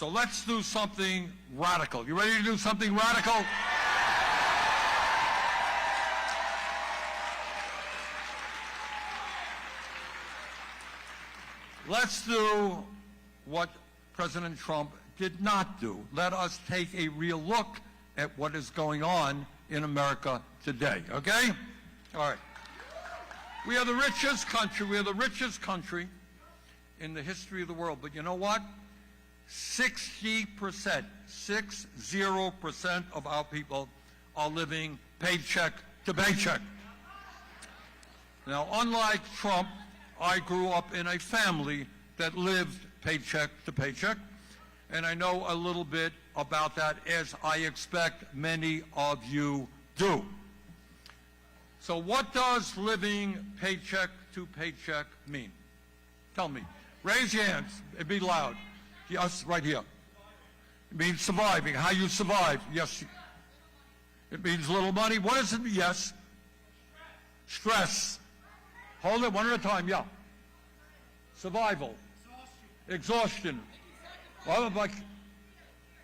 So let's do something radical. You ready to do something radical? Let's do what President Trump did not do. Let us take a real look at what is going on in America today, okay? All right. We are the richest country. We are the richest country in the history of the world. But you know what? 60%, 60% of our people are living paycheck to paycheck. Now, unlike Trump, I grew up in a family that lived paycheck to paycheck, and I know a little bit about that, as I expect many of you do. So what does living paycheck to paycheck mean? Tell me. Raise your hands and be loud. Yes, right here. It means surviving, how you survive. Yes. It means little money. What does it mean? Yes. Stress. Hold it one at a time, yeah. Survival. Exhaustion. Well, like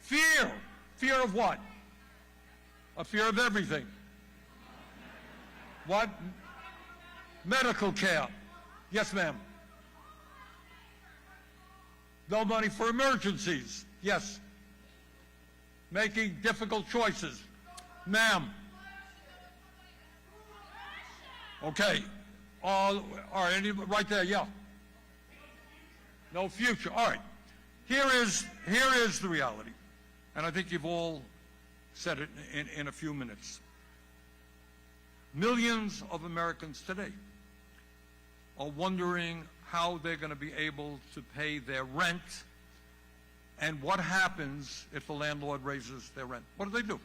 fear. Fear of what? A fear of everything. What? Medical care. Yes, ma'am. No money for emergencies. Yes. Making difficult choices. Ma'am. Okay. All right, right there, yeah. No future. All right. Here is the reality, and I think you've all said it in a few minutes. Millions of Americans today are wondering how they're going to be able to pay their rent, and what happens if the landlord raises their rent. What do?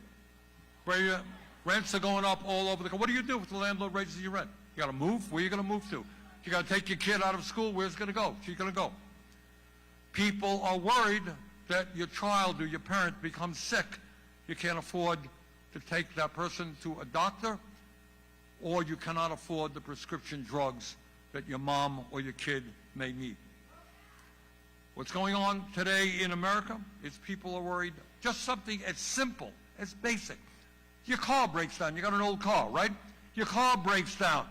Rents are going up all over the country. What do you do if the landlord raises your rent? You got to move? Where are you going to move to? You got to take your kid out of school. Where's it going to go? She's going to go. People are worried that your child or your parent becomes sick. You can't afford to take that person to a doctor, or you cannot afford the prescription drugs that your mom or your kid may need. What's going on today in America is people are worried. Just something as simple, as basic. Your car breaks down. You got an old car, right? Your car breaks down.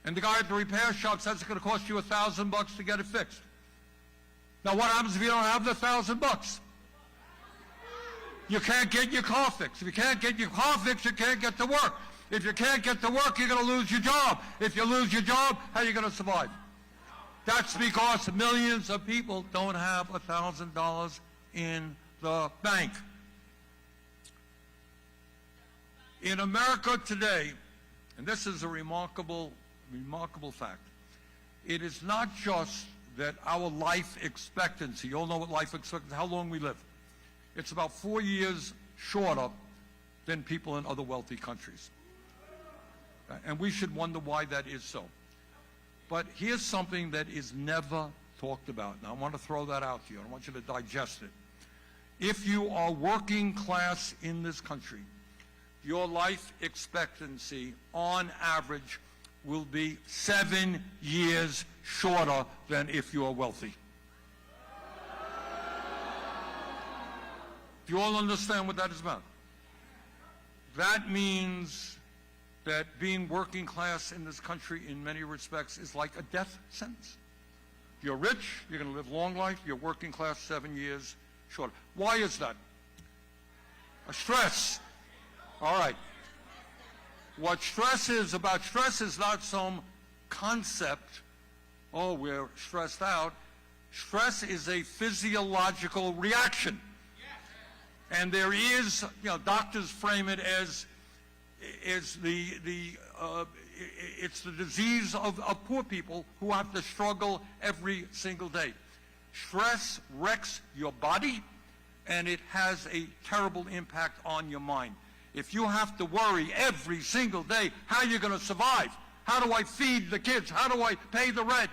And the guy at the repair shop says it's going to cost you $1,000 to get it fixed. Now, what happens if you don't have the $1,000? You can't get your car fixed. If you can't get your car fixed, you can't get to work. If you can't get to work, you're going to lose your job. If you lose your job, how are you going to survive? That's because millions of people don't have $1,000 in the bank. In America today, and this is a remarkable fact, it is not just that our life expectancy, you all know what life expectancy, how long we live. It's about 4 years shorter than people in other wealthy countries. And we should wonder why that is so. But here's something that is never talked about. Now, I want to throw that out to you. I want you to digest it. If you are working class in this country, your life expectancy, on average, will be 7 years shorter than if you are wealthy. Do you all understand what that is about? That means that being working class in this country in many respects is like a death sentence. You're rich, you're going to live long life, you're working class 7 years shorter. Why is that? A stress. All right. What stress is about, stress is not some concept, oh, we're stressed out. Stress is a physiological reaction. And there is, doctors frame it as it's the disease of poor people who have to struggle every single day. Stress wrecks your body, and it has a terrible impact on your mind. If you have to worry every single day, how are you going to survive? How do I feed the kids? How do I pay the rent?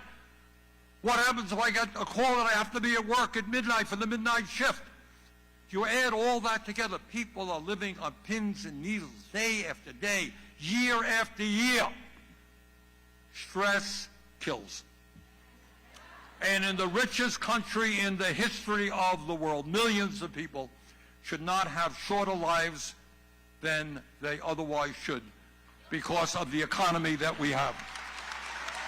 What happens if I get a call that I have to be at work at midnight for the midnight shift? You add all that together, people are living on pins and needles day after day, year after year. Stress kills. And in the richest country in the history of the world, millions of people should not have shorter lives than they otherwise should because of the economy that we have.